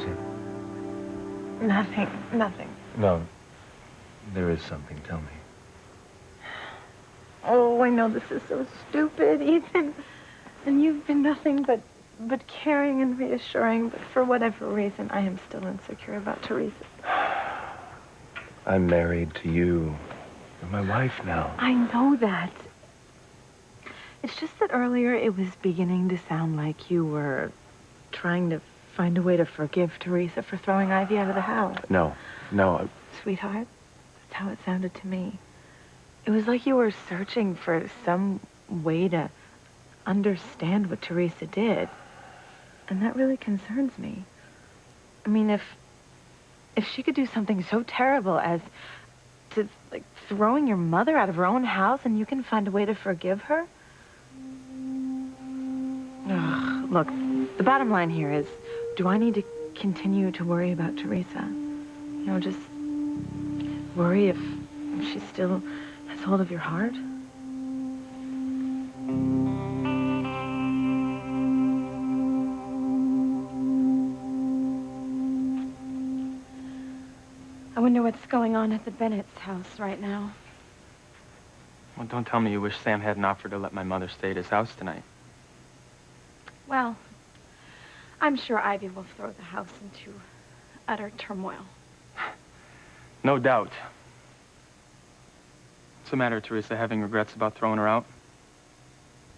it? Nothing. No, there is something. Tell me. Oh, I know this is so stupid, Ethan. And you've been nothing but caring and reassuring. But for whatever reason, I am still insecure about Teresa. I'm married to you. You're my wife now. I know that. It's just that earlier it was beginning to sound like you were trying to find a way to forgive Teresa for throwing Ivy out of the house. No. Sweetheart, that's how it sounded to me. It was like you were searching for some way to understand what Teresa did. And that really concerns me. I mean, if she could do something so terrible as to, like, throwing your mother out of her own house and you can find a way to forgive her? Ugh, look, the bottom line here is, do I need to continue to worry about Teresa? You know, just worry if she still has hold of your heart? I wonder what's going on at the Bennett's house right now. Well, don't tell me you wish Sam hadn't offered to let my mother stay at his house tonight. Well, I'm sure Ivy will throw the house into utter turmoil. No doubt. What's the matter, Teresa? Having regrets about throwing her out?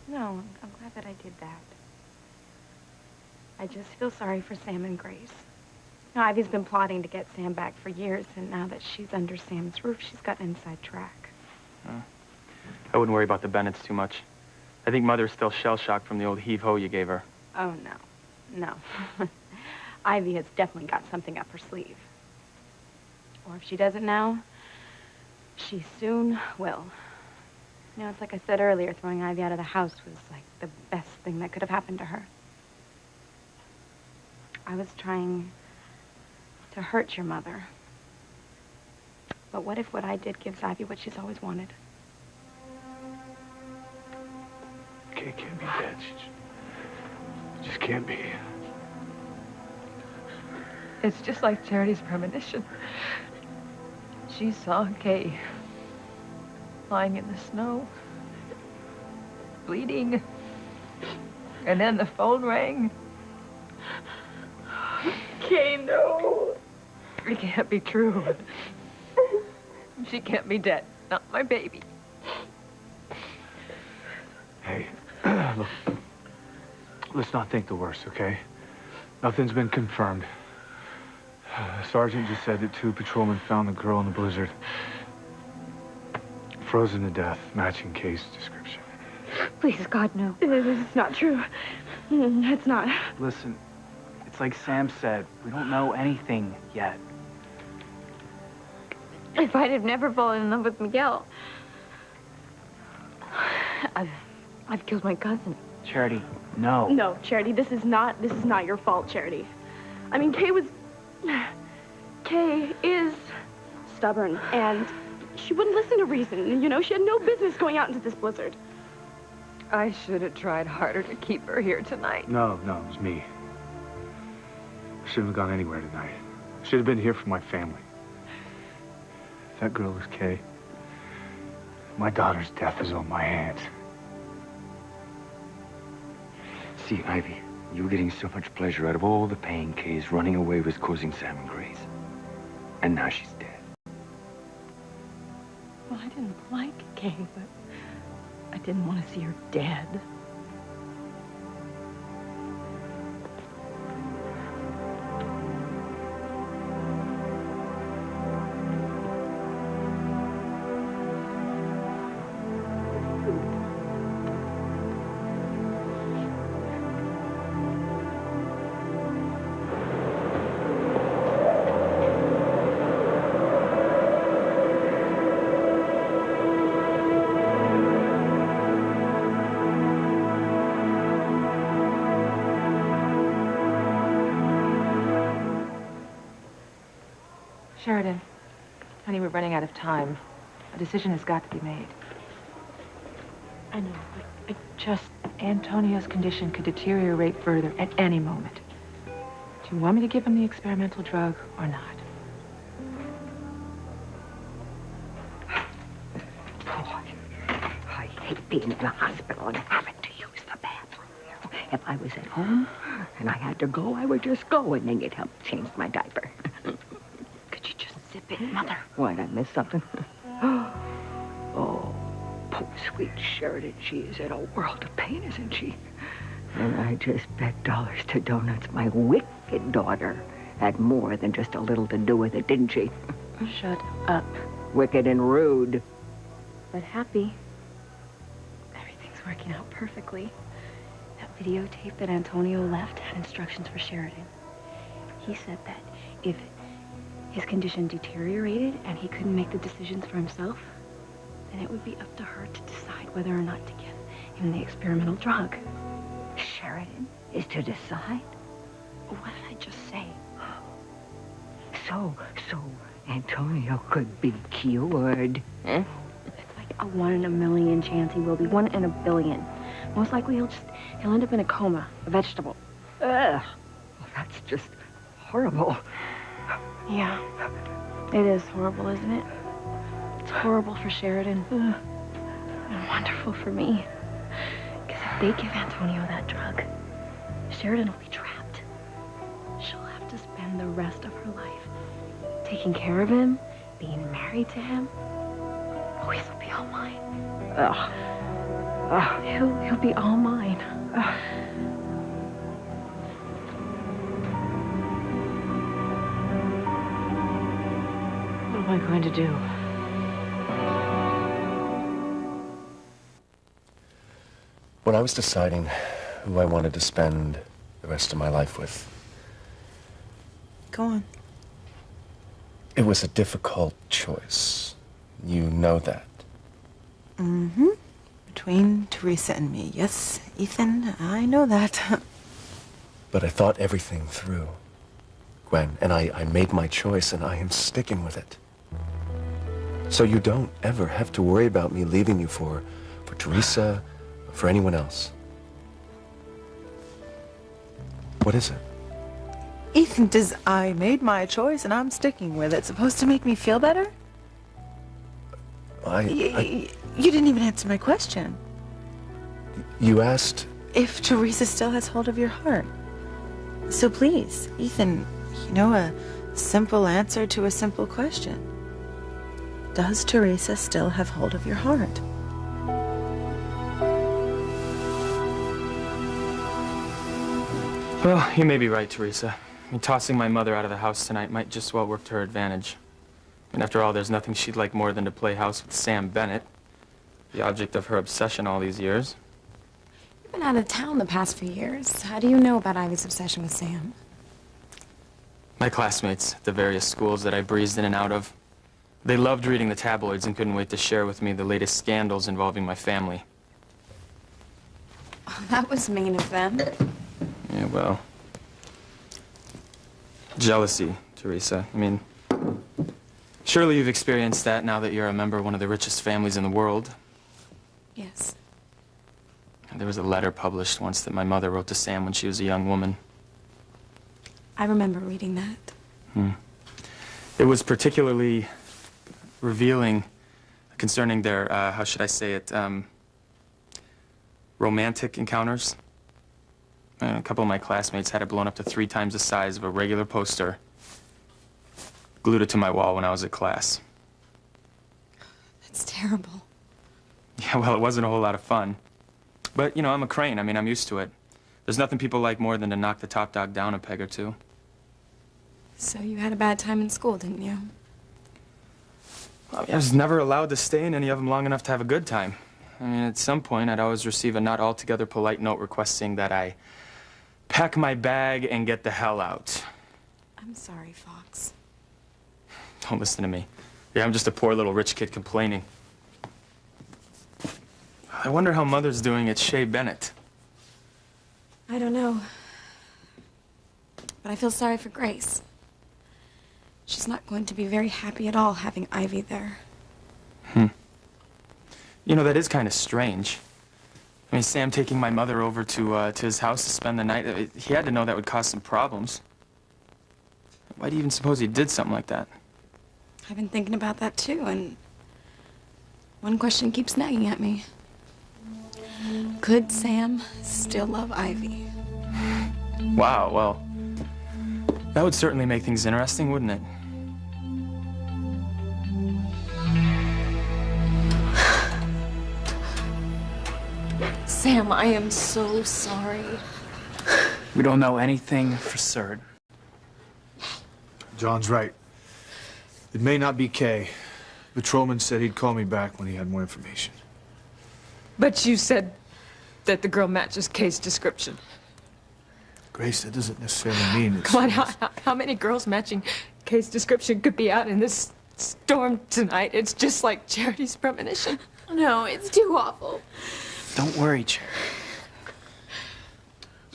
No, I'm glad that I did that. I just feel sorry for Sam and Grace. Now, Ivy's been plotting to get Sam back for years, and now that she's under Sam's roof, she's got an inside track. I wouldn't worry about the Bennetts too much. I think Mother's still shell-shocked from the old heave-ho you gave her. Oh, no. Ivy has definitely got something up her sleeve. Or if she doesn't now, she soon will. You know, it's like I said earlier, throwing Ivy out of the house was like the best thing that could have happened to her. I was trying to hurt your mother. But what if what I did gives Ivy what she's always wanted? Kay can't be dead. She just can't be. It's just like Charity's premonition. She saw Kay lying in the snow, bleeding, and then the phone rang. Kay, no. It can't be true. She can't be dead. Not my baby. Hey, look, let's not think the worst, okay? Nothing's been confirmed. Sergeant just said that 2 patrolmen found the girl in the blizzard. Frozen to death, matching Kay's description. Please, God, no. It's not true. It's not. Listen, it's like Sam said. We don't know anything yet. If I'd have never fallen in love with Miguel, I've killed my cousin. Charity, no. No, Charity, this is not your fault, Charity. I mean, Kay is stubborn, and she wouldn't listen to reason. You know, she had no business going out into this blizzard. I should have tried harder to keep her here tonight. No, it was me. I shouldn't have gone anywhere tonight. I should have been here for my family. If that girl was Kay, my daughter's death is on my hands. See, Ivy, you were getting so much pleasure out of all the pain Kay's running away was causing Sam and Grace. And now she's dead. Well, I didn't like Kay, but I didn't want to see her dead. Sheridan, honey, we're running out of time. A decision has got to be made. I know, but Antonio's condition could deteriorate further at any moment. Do you want me to give him the experimental drug or not? Oh, I hate being in the hospital and having to use the bathroom. If I was at home and I had to go, I would just go and then you'd help change my diaper. Could you just zip it, Mother? What, I missed something? Oh, poor sweet Sheridan. She is in a world of pain, isn't she? And I just bet dollars to donuts my wicked daughter had more than just a little to do with it, didn't she? Shut up. Wicked and rude. But happy. Everything's working out perfectly. That videotape that Antonio left had instructions for Sheridan. He said that if his condition deteriorated and he couldn't make the decisions for himself, then it would be up to her to decide whether or not to give him the experimental drug. Sheridan is to decide? What did I just say? So Antonio could be cured. Eh? It's like a 1 in a million chance he will be. 1 in a billion. Most likely he'll end up in a coma, a vegetable. Ugh. Well, that's just horrible. Yeah, it is horrible, isn't it? It's horrible for Sheridan. And wonderful for me. Because if they give Antonio that drug, Sheridan will be trapped. She'll have to spend the rest of her life taking care of him, being married to him. Oh, he'll be all mine. Ugh. Ugh. He'll be all mine. Ugh. What am I going to do? When I was deciding who I wanted to spend the rest of my life with, Go on. it was a difficult choice. You know that. Mm-hmm. Between Teresa and me. Yes, Ethan, I know that. But I thought everything through, Gwen, and I made my choice, and I am sticking with it. So you don't ever have to worry about me leaving you for Teresa, or for anyone else. What is it? Ethan, I made my choice and I'm sticking with it. Supposed to make me feel better? You didn't even answer my question. You asked... If Teresa still has hold of your heart. So please, Ethan, you know, a simple answer to a simple question. Does Teresa still have hold of your heart? Well, you may be right, Teresa. I mean, tossing my mother out of the house tonight might just well work to her advantage. And after all, there's nothing she'd like more than to play house with Sam Bennett, the object of her obsession all these years. You've been out of town the past few years. How do you know about Ivy's obsession with Sam? My classmates at the various schools that I breezed in and out of, they loved reading the tabloids and couldn't wait to share with me the latest scandals involving my family. Oh, that was mean of them. Yeah, well... jealousy, Teresa. I mean, surely you've experienced that now that you're a member of one of the richest families in the world. Yes. There was a letter published once that my mother wrote to Sam when she was a young woman. I remember reading that. It was particularly revealing concerning their, how should I say it, romantic encounters. A couple of my classmates had it blown up to 3 times the size of a regular poster, glued it to my wall when I was at class. That's terrible. Yeah, well, it wasn't a whole lot of fun. But, you know, I'm a crane. I mean, I'm used to it. There's nothing people like more than to knock the top dog down a peg or two. So you had a bad time in school, didn't you? I mean, I was never allowed to stay in any of them long enough to have a good time. I mean, at some point, I'd always receive a not altogether polite note requesting that I pack my bag and get the hell out. I'm sorry, Fox. Don't listen to me. Yeah, I'm just a poor little rich kid complaining. I wonder how Mother's doing at Shea Bennett. I don't know. But I feel sorry for Grace. She's not going to be very happy at all having Ivy there. You know, that is kind of strange. I mean, Sam taking my mother over to his house to spend the night, he had to know that would cause some problems. Why do you even suppose he did something like that? I've been thinking about that too, and one question keeps nagging at me. Could Sam still love Ivy? Wow, well, that would certainly make things interesting, wouldn't it? Sam, I am so sorry. We don't know anything for certain. John's right. It may not be Kay. Patrolman said he'd call me back when he had more information. But you said that the girl matches Kay's description. Grace, that doesn't necessarily mean it's... Come on, how many girls matching Kay's description could be out in this storm tonight? It's just like Charity's premonition. No, it's too awful. Don't worry, Charity.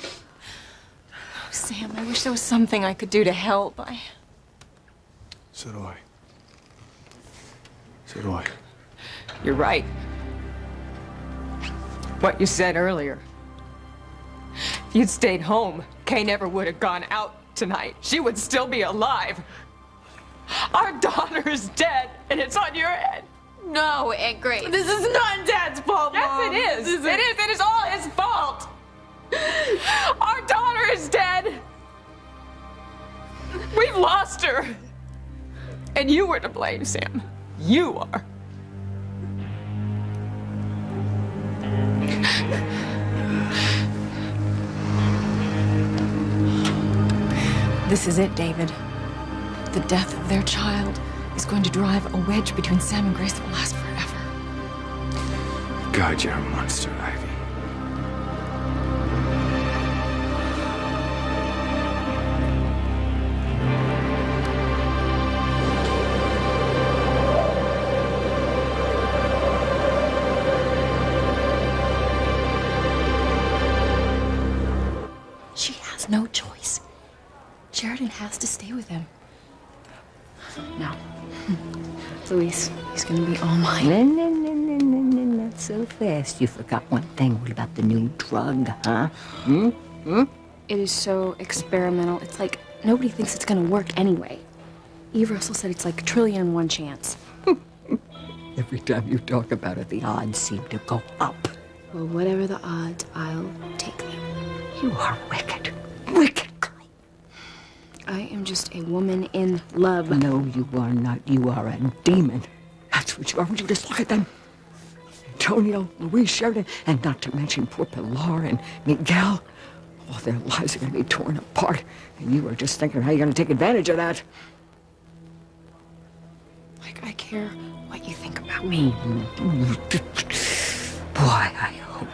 Oh, Sam, I wish there was something I could do to help. So do I. So do I. You're right. What you said earlier. If you'd stayed home, Kay never would have gone out tonight. She would still be alive. Our daughter is dead, and it's on your head. No, Aunt Grace. This is not Dad's fault, Mom. Yes, it is. It is all his fault. Our daughter is dead. We've lost her. And you were to blame, Sam. You are. This is it, David. The death of their child is going to drive a wedge between Sam and Grace that will last forever. God, you're a monster, Ivy. She has no choice. Sheridan has to stay with him. No. Luis, he's gonna be all mine. No, not so fast. You forgot one thing. What about the new drug, huh? It is so experimental. It's like nobody thinks it's gonna work anyway. Eve Russell said it's like 1,000,000,001 chance. Every time you talk about it, the odds seem to go up. Well, whatever the odds, I'll take them. You are wicked. Wicked. I am just a woman in love. No, you are not. You are a demon. That's what you are. Would you just look at them? Antonio, Luis, Sheridan, and not to mention poor Pilar and Miguel. All their lives are going to be torn apart. And you are just thinking how you're going to take advantage of that. Like, I care what you think about me. Boy, I hope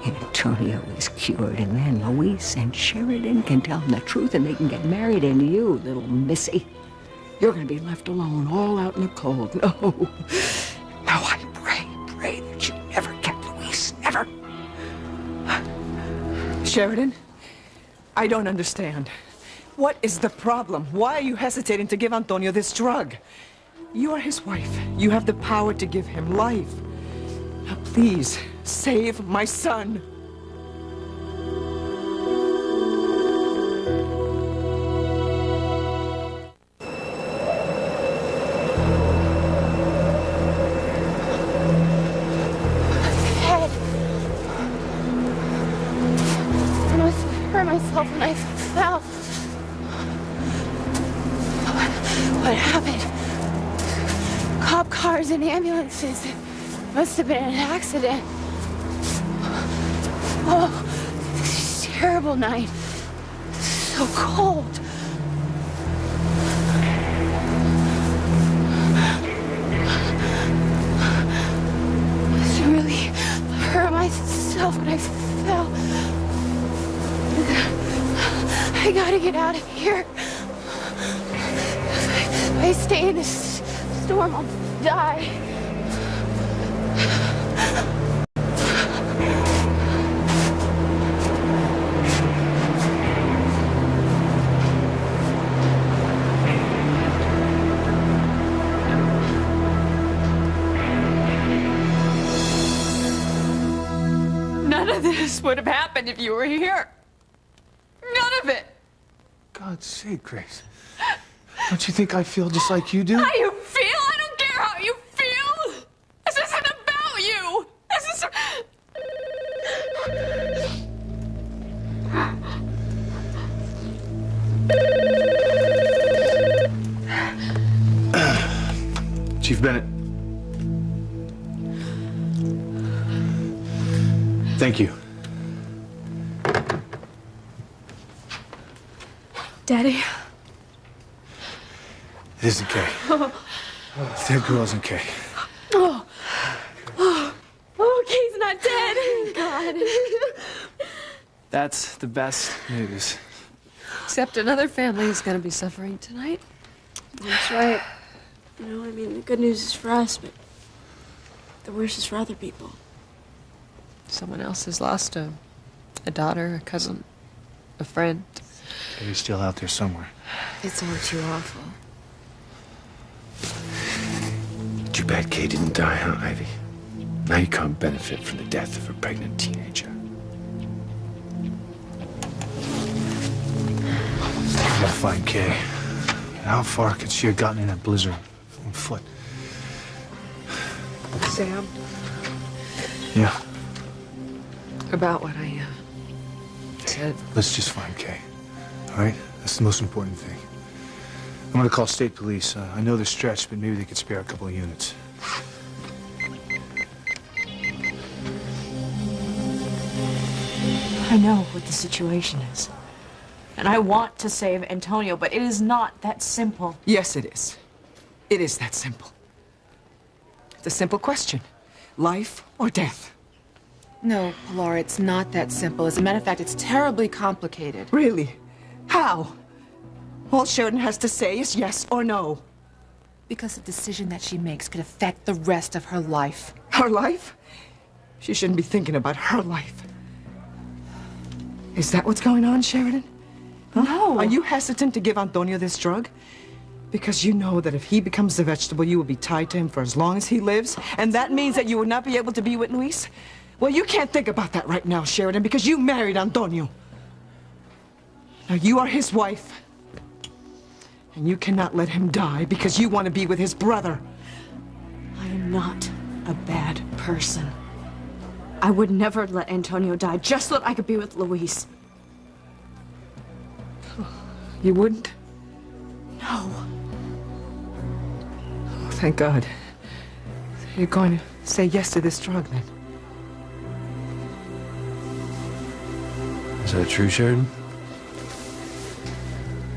Antonio is cured, and then Luis and Sheridan can tell him the truth, and they can get married, and you, little missy, you're going to be left alone, all out in the cold. No, I pray that you never get Luis, never. Sheridan, I don't understand. What is the problem? Why are you hesitating to give Antonio this drug? You are his wife. You have the power to give him life. Now, please, save my son. Head. I must have hurt myself when I fell. What happened? Cop cars and ambulances. It must have been an accident. Oh, this terrible night. So cold. I really hurt myself when I fell. I gotta get out of here. If I stay in this storm, I'll die. None of this would have happened if you were here. None of it. God's sake, Grace. Don't you think I feel just like you do? How you feel? I don't care how you feel. This isn't about you. This is... Chief Bennett. Thank you. Daddy. It isn't Kay. That girl isn't Kay. Oh, Kay's not dead. Thank God. That's the best news. Except another family is going to be suffering tonight. That's right. You know, I mean, the good news is for us, but the worst is for other people. Someone else has lost a daughter, a cousin, a friend. Kay's still out there somewhere. It's all too awful. Too bad Kay didn't die, huh, Ivy? Now you can't benefit from the death of a pregnant teenager. I gotta find Kay. How far could she have gotten in that blizzard on foot? Sam, Yeah, about what I said. let's just find Kay. All right? That's the most important thing. I'm gonna call state police. I know they're stretched, but maybe they could spare a couple of units. I know what the situation is. And I want to save Antonio, but it is not that simple. Yes, it is. It is that simple. It's a simple question. Life or death? No, Pilar, it's not that simple. As a matter of fact, it's terribly complicated. Really? How? All Sheridan has to say is yes or no. Because the decision that she makes could affect the rest of her life. Her life? She shouldn't be thinking about her life. Is that what's going on, Sheridan? Huh? No. Are you hesitant to give Antonio this drug? Because you know that if he becomes a vegetable, you will be tied to him for as long as he lives, and that means that you will not be able to be with Luis? Well, you can't think about that right now, Sheridan, because you married Antonio. Now, you are his wife, and you cannot let him die because you want to be with his brother. I am not a bad person. I would never let Antonio die just so that I could be with Luis. You wouldn't? No. Oh, thank God. You're going to say yes to this drug, then? Is that true, Sheridan?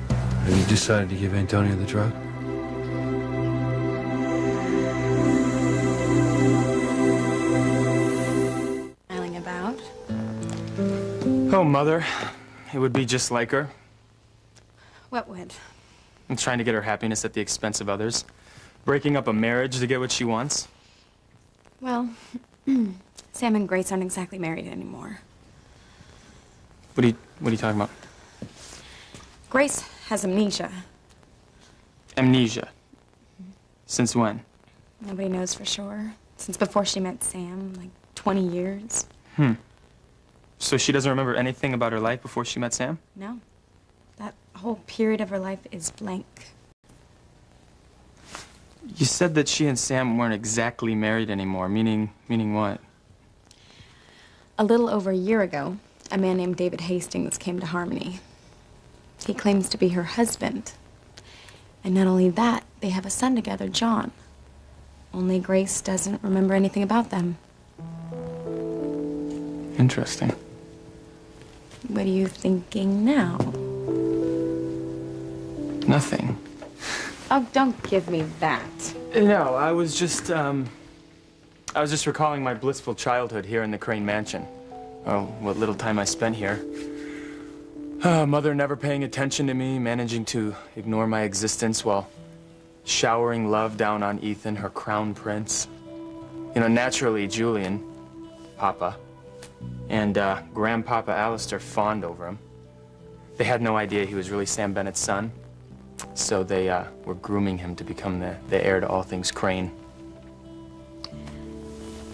Have you decided to give Antonio the drug? Smiling about. Oh, Mother. It would be just like her. What would? I'm trying to get her happiness at the expense of others. Breaking up a marriage to get what she wants. Well, Sam and Grace aren't exactly married anymore. What are you talking about? Grace has amnesia. Amnesia. Since when? Nobody knows for sure. Since before she met Sam, like 20 years. So she doesn't remember anything about her life before she met Sam? No. That whole period of her life is blank. You said that she and Sam weren't exactly married anymore, meaning what? A little over a year ago, a man named David Hastings came to Harmony. He claims to be her husband. And not only that, they have a son together, John. Only Grace doesn't remember anything about them. Interesting. What are you thinking now? Nothing. Oh, don't give me that. No, I was just recalling my blissful childhood here in the Crane Mansion. Oh, what little time I spent here. Mother never paying attention to me, managing to ignore my existence while showering love down on Ethan, her crown prince. You know, naturally, Julian, Papa, and Grandpapa Alistair fawned over him. They had no idea he was really Sam Bennett's son, so they were grooming him to become the heir to all things Crane.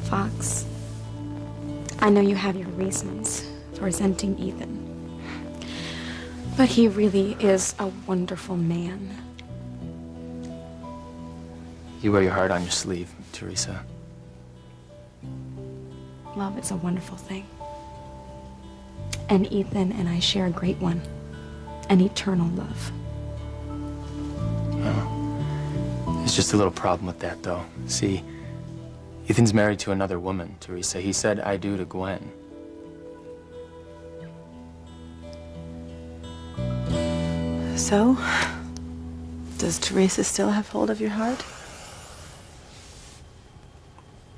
Fox, I know you have your reasons for resenting Ethan. But he really is a wonderful man. You wear your heart on your sleeve, Teresa. Love is a wonderful thing. And Ethan and I share a great one. An eternal love. Oh. There's just a little problem with that, though. See, Ethan's married to another woman, Teresa. He said I do to Gwen. So, does Teresa still have hold of your heart?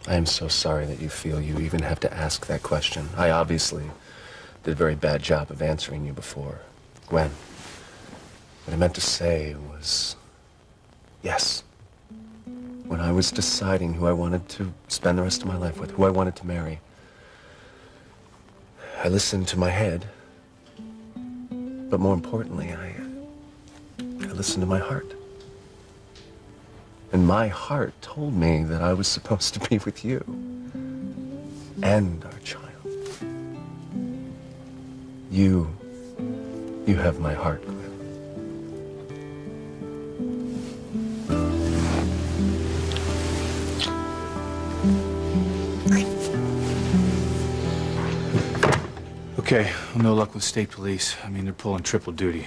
I am so sorry that you feel you even have to ask that question. I obviously did a very bad job of answering you before. Gwen, what I meant to say was yes. When I was deciding who I wanted to spend the rest of my life with, who I wanted to marry, I listened to my head, but more importantly, I listened to my heart. And my heart told me that I was supposed to be with you and our child. You have my heart, Gwen. Okay, well, no luck with state police. I mean, they're pulling triple duty.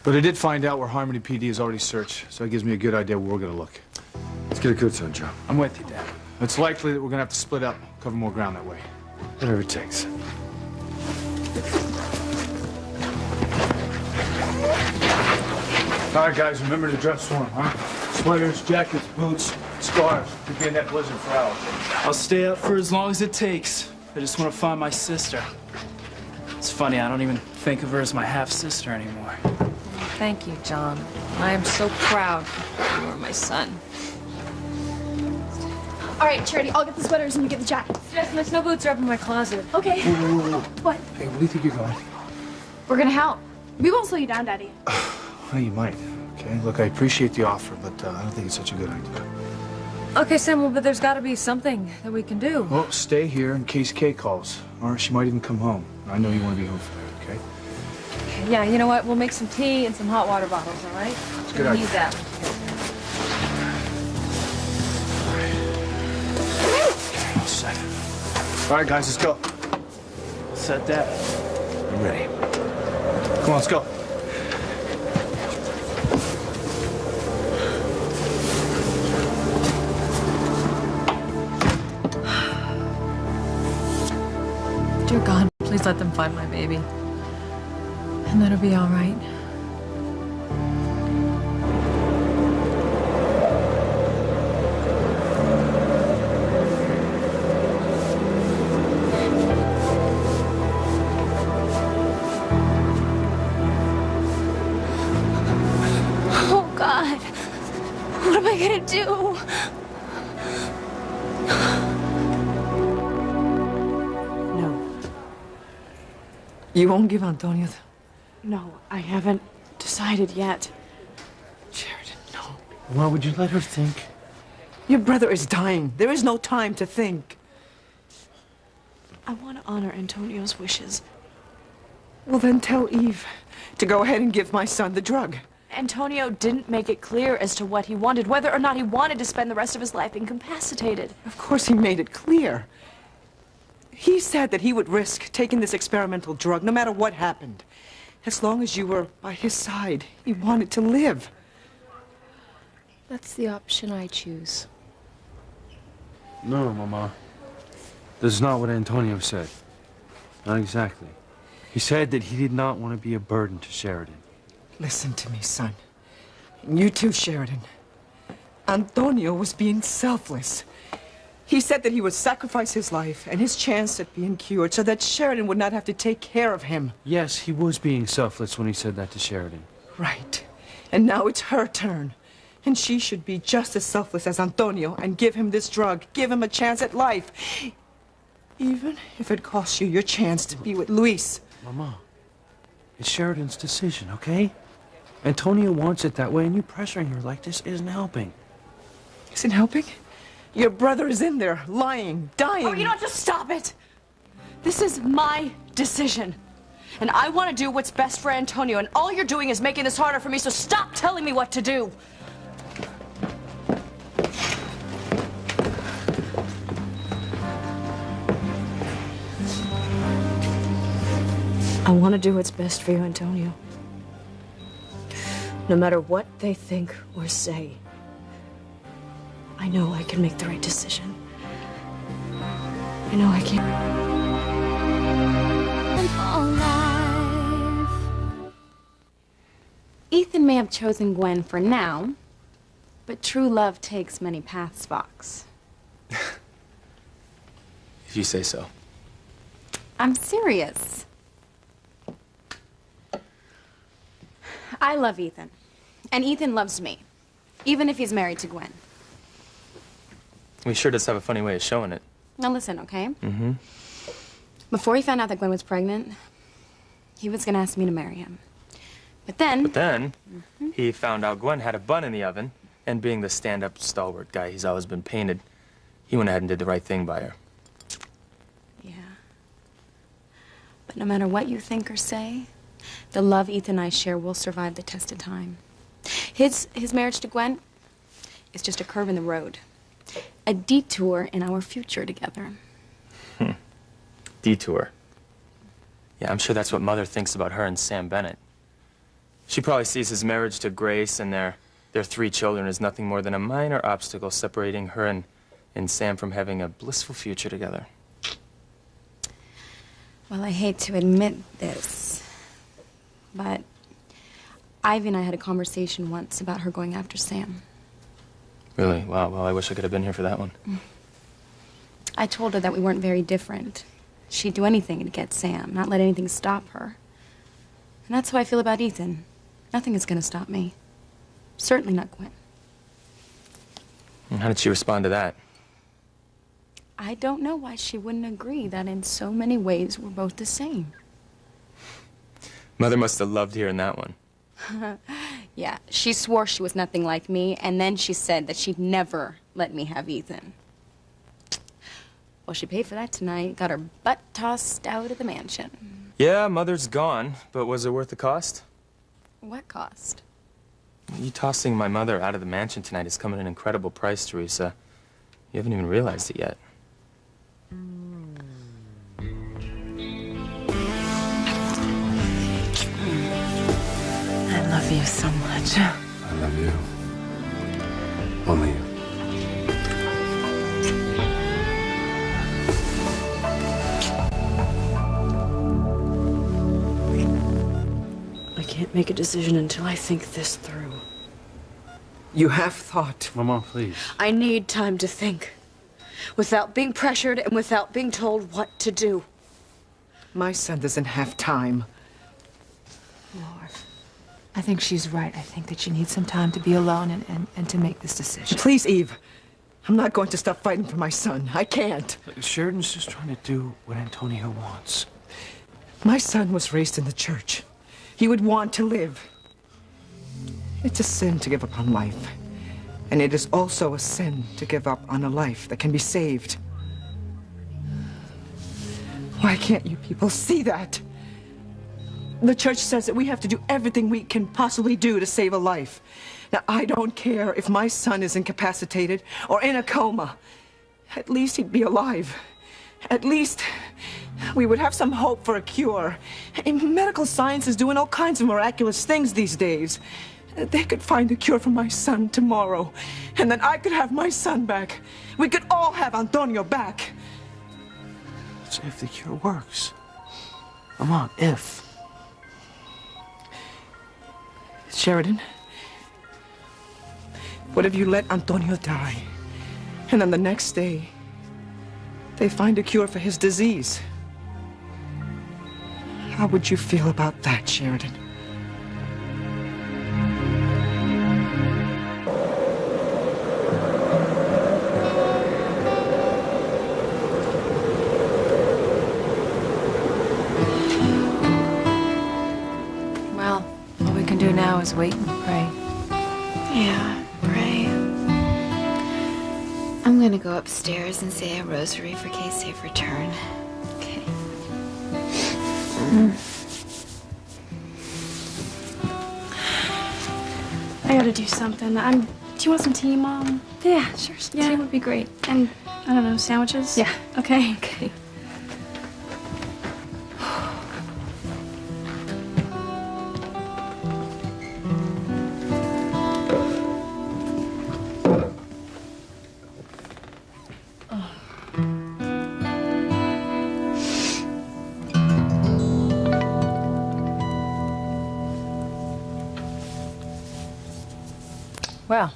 But I did find out where Harmony PD is already searched, so that gives me a good idea where we're gonna look. Let's get a good on, Joe. I'm with you, Dad. It's likely that we're gonna have to split up, cover more ground that way. Whatever it takes. All right, guys, remember to dress warm, huh? Sweaters, jackets, boots, scarves. Could be in that blizzard for hours. I'll stay up for as long as it takes. I just want to find my sister. It's funny, I don't even think of her as my half-sister anymore. Thank you, John. I am so proud you are my son. All right, Charity, I'll get the sweaters and you get the jackets. Yes, my snow boots are up in my closet. Okay. What? Hey, where do you think you're going? We're gonna help. We won't slow you down, Daddy. Well, you might. Okay, look, I appreciate the offer, but I don't think it's such a good idea. Okay, Sam, well, but there's got to be something that we can do. Well, stay here in case Kay calls, or she might even come home. I know you want to be home for that, okay? Yeah, you know what? We'll make some tea and some hot water bottles, all right? That's a good We'll idea. need that. All set. All right, guys, let's go. Set that. I'm ready. Come on, let's go. Dear God, please let them find my baby. And then it'll be all right. Oh, God. What am I gonna do? You won't give Antonio No, I haven't decided yet. Sheridan, no. Why would you let her think? Your brother is dying. There is no time to think. I want to honor Antonio's wishes. Well, then tell Eve to go ahead and give my son the drug. Antonio didn't make it clear as to what he wanted, whether or not he wanted to spend the rest of his life incapacitated. Of course he made it clear. He said that he would risk taking this experimental drug no matter what happened. As long as you were by his side, he wanted to live. That's the option I choose. No, Mama. This is not what Antonio said. Not exactly. He said that he did not want to be a burden to Sheridan. Listen to me, son. And you too, Sheridan. Antonio was being selfless. He said that he would sacrifice his life and his chance at being cured so that Sheridan would not have to take care of him. Yes, he was being selfless when he said that to Sheridan. Right. And now it's her turn. And she should be just as selfless as Antonio and give him this drug. Give him a chance at life. Even if it costs you your chance to be with Luis. Mama, it's Sheridan's decision, okay? Antonio wants it that way, and you pressuring her like this isn't helping. Isn't helping? Your brother is in there, lying, dying. Oh, you don't just stop it! This is my decision. And I want to do what's best for Antonio, and all you're doing is making this harder for me, so stop telling me what to do. I want to do what's best for you, Antonio. No matter what they think or say, I know I can make the right decision. I know I can. Ethan may have chosen Gwen for now, but true love takes many paths, Fox. If you say so. I'm serious. I love Ethan, and Ethan loves me, even if he's married to Gwen. We sure does have a funny way of showing it. Now listen, okay? Mm-hmm. Before he found out that Gwen was pregnant, he was gonna ask me to marry him. But then... he found out Gwen had a bun in the oven, and being the stand-up, stalwart guy he's always been painted, he went ahead and did the right thing by her. Yeah. But no matter what you think or say, the love Ethan and I share will survive the test of time. His marriage to Gwen is just a curve in the road. A detour in our future together. Detour. Yeah, I'm sure that's what Mother thinks about her and Sam Bennett. She probably sees his marriage to Grace and their 3 children as nothing more than a minor obstacle separating her and Sam from having a blissful future together. Well, I hate to admit this, but Ivy and I had a conversation once about her going after Sam. Really? Wow, well, I wish I could have been here for that one. I told her that we weren't very different. She'd do anything to get Sam, not let anything stop her. And that's how I feel about Ethan. Nothing is gonna stop me. Certainly not Gwen. And how did she respond to that? I don't know why she wouldn't agree that in so many ways we're both the same. Mother must have loved hearing that one. Yeah, she swore she was nothing like me, and then she said that she'd never let me have Ethan. Well, she paid for that tonight, got her butt tossed out of the mansion. Yeah, Mother's gone, but was it worth the cost? What cost? You tossing my mother out of the mansion tonight has come at an incredible price, Teresa. You haven't even realized it yet. I love you so much. I love you. Only you. I can't make a decision until I think this through. You have thought. Mama, please. I need time to think. Without being pressured and without being told what to do. My son doesn't have time. Lord, I think she's right. I think that she needs some time to be alone and to make this decision. Please, Eve. I'm not going to stop fighting for my son. I can't. Sheridan's just trying to do what Antonio wants. My son was raised in the church. He would want to live. It's a sin to give up on life. And it is also a sin to give up on a life that can be saved. Why can't you people see that? The church says that we have to do everything we can possibly do to save a life. Now, I don't care if my son is incapacitated or in a coma. At least he'd be alive. At least we would have some hope for a cure. And medical science is doing all kinds of miraculous things these days. They could find a cure for my son tomorrow, and then I could have my son back. We could all have Antonio back. It's if the cure works. Mama, if. Sheridan, what if you let Antonio die, and then the next day, they find a cure for his disease? How would you feel about that, Sheridan? Well, all we can do now is wait and pray. Yeah, pray. I'm gonna go upstairs and say a rosary for Casey's return. Okay. I gotta do something. Do you want some tea, Mom? Yeah, sure. Yeah. Tea would be great. And, I don't know, sandwiches? Yeah. Okay. Okay. Well,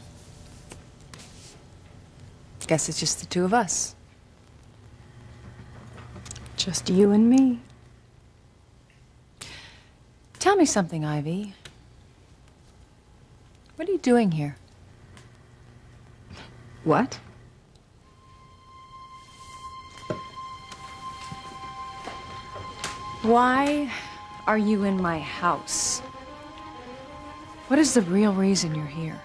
guess it's just the two of us. Just you and me. Tell me something, Ivy. What are you doing here? What? Why are you in my house? What is the real reason you're here?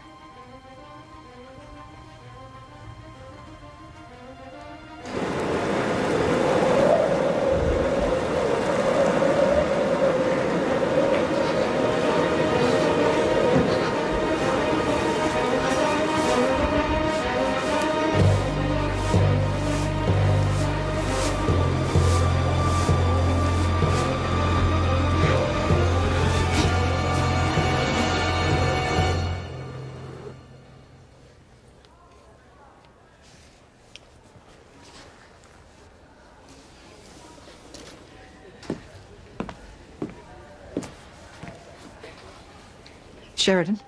Sheridan,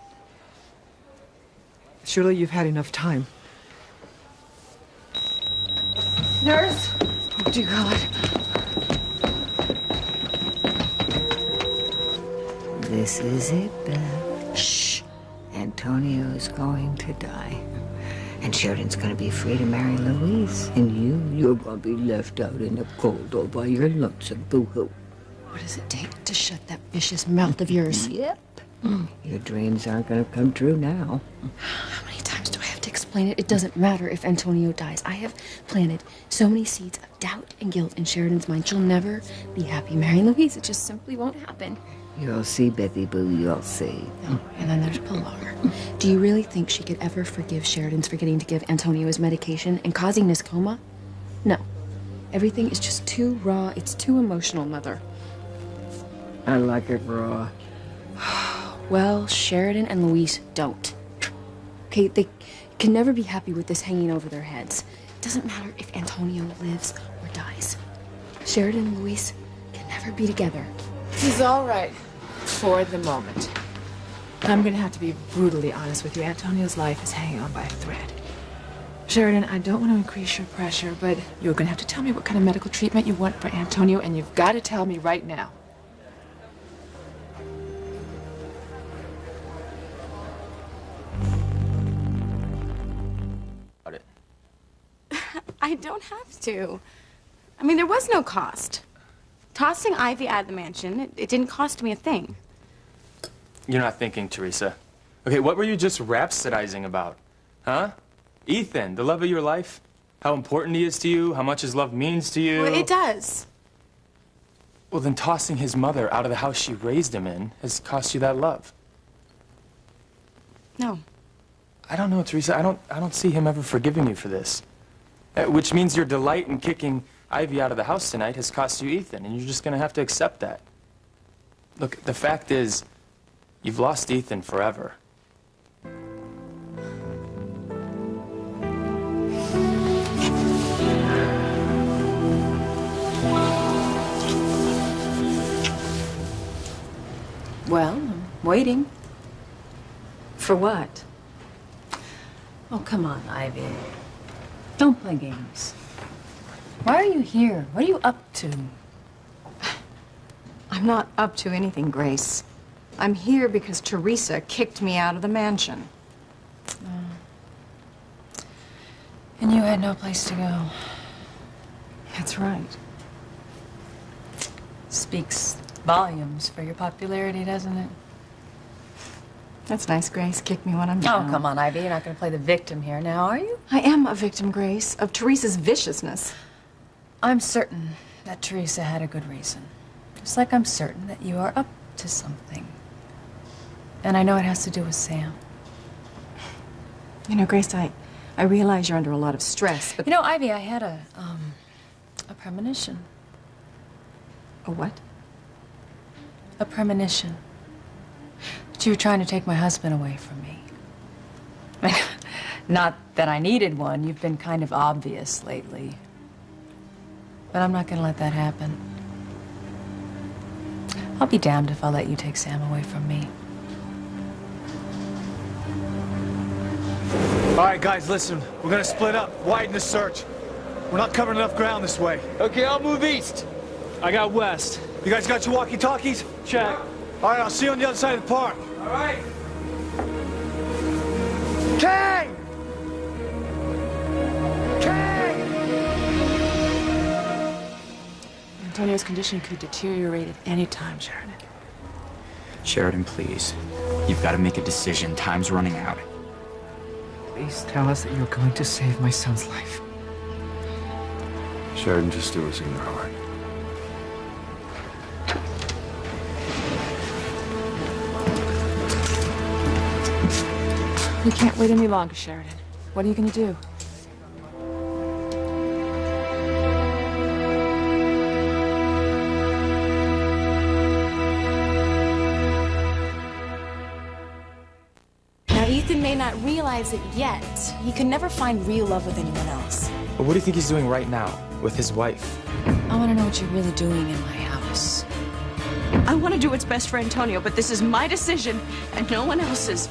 surely you've had enough time. Nurse! Oh, dear God. This is it, Beth. Shh. Antonio's going to die. And Sheridan's going to be free to marry Louise. And you're going to be left out in the cold all by your lonesome, boo-hoo. What does it take to shut that vicious mouth of yours? Yep. Your dreams aren't going to come true now. How many times do I have to explain it? It doesn't matter if Antonio dies. I have planted so many seeds of doubt and guilt in Sheridan's mind. She'll never be happy marrying Louise. It just simply won't happen. You'll see, Bethy Boo, you'll see. Oh, and then there's Pilar. Do you really think she could ever forgive Sheridan's forgetting to give Antonio his medication and causing this coma? No. Everything is just too raw. It's too emotional, Mother. I like it raw. Well, Sheridan and Louise don't. Okay, they can never be happy with this hanging over their heads. It doesn't matter if Antonio lives or dies. Sheridan and Louise can never be together. He's all right for the moment. I'm gonna have to be brutally honest with you. Antonio's life is hanging on by a thread. Sheridan, I don't want to increase your pressure, but you're gonna have to tell me what kind of medical treatment you want for Antonio, and you've got to tell me right now. I don't have to. I mean, there was no cost. Tossing Ivy out of the mansion, it didn't cost me a thing. You're not thinking, Teresa. Okay, what were you just rhapsodizing about? Huh? Ethan, the love of your life? How important he is to you? How much his love means to you? Well, it does. Well, then tossing his mother out of the house she raised him in has cost you that love. No. I don't know, Teresa. I don't see him ever forgiving you for this. Which means your delight in kicking Ivy out of the house tonight has cost you Ethan, and you're just gonna have to accept that. Look, the fact is, you've lost Ethan forever. Well, I'm waiting. For what? Oh, come on, Ivy. Don't play games. Why are you here? What are you up to? I'm not up to anything, Grace. I'm here because Teresa kicked me out of the mansion. And you had no place to go. That's right. Speaks volumes for your popularity, doesn't it? That's nice, Grace. Kick me when I'm Oh, down. come on, Ivy. You're not going to play the victim here now, are you? I am a victim, Grace, of Teresa's viciousness. I'm certain that Teresa had a good reason. Just like I'm certain that you are up to something. And I know it has to do with Sam. You know, Grace, I realize you're under a lot of stress, but... You know, Ivy, I had a premonition. A what? A premonition. That you were trying to take my husband away from me. Not that I needed one. You've been kind of obvious lately. But I'm not gonna let that happen. I'll be damned if I'll let you take Sam away from me. All right, guys, listen. We're gonna split up, widen the search. We're not covering enough ground this way. Okay, I'll move east. I got west. You guys got your walkie-talkies? Check. All right, I'll see you on the other side of the park. All right. Kay! Kay! Antonio's condition could deteriorate at any time, Sheridan. Sheridan, please. You've got to make a decision. Time's running out. Please tell us that you're going to save my son's life. Sheridan, just do what's in your heart. You can't wait any longer, Sheridan. What are you gonna do? Now, Ethan may not realize it yet. He could never find real love with anyone else. But what do you think he's doing right now with his wife? I want to know what you're really doing in my house. I want to do what's best for Antonio, but this is my decision and no one else's.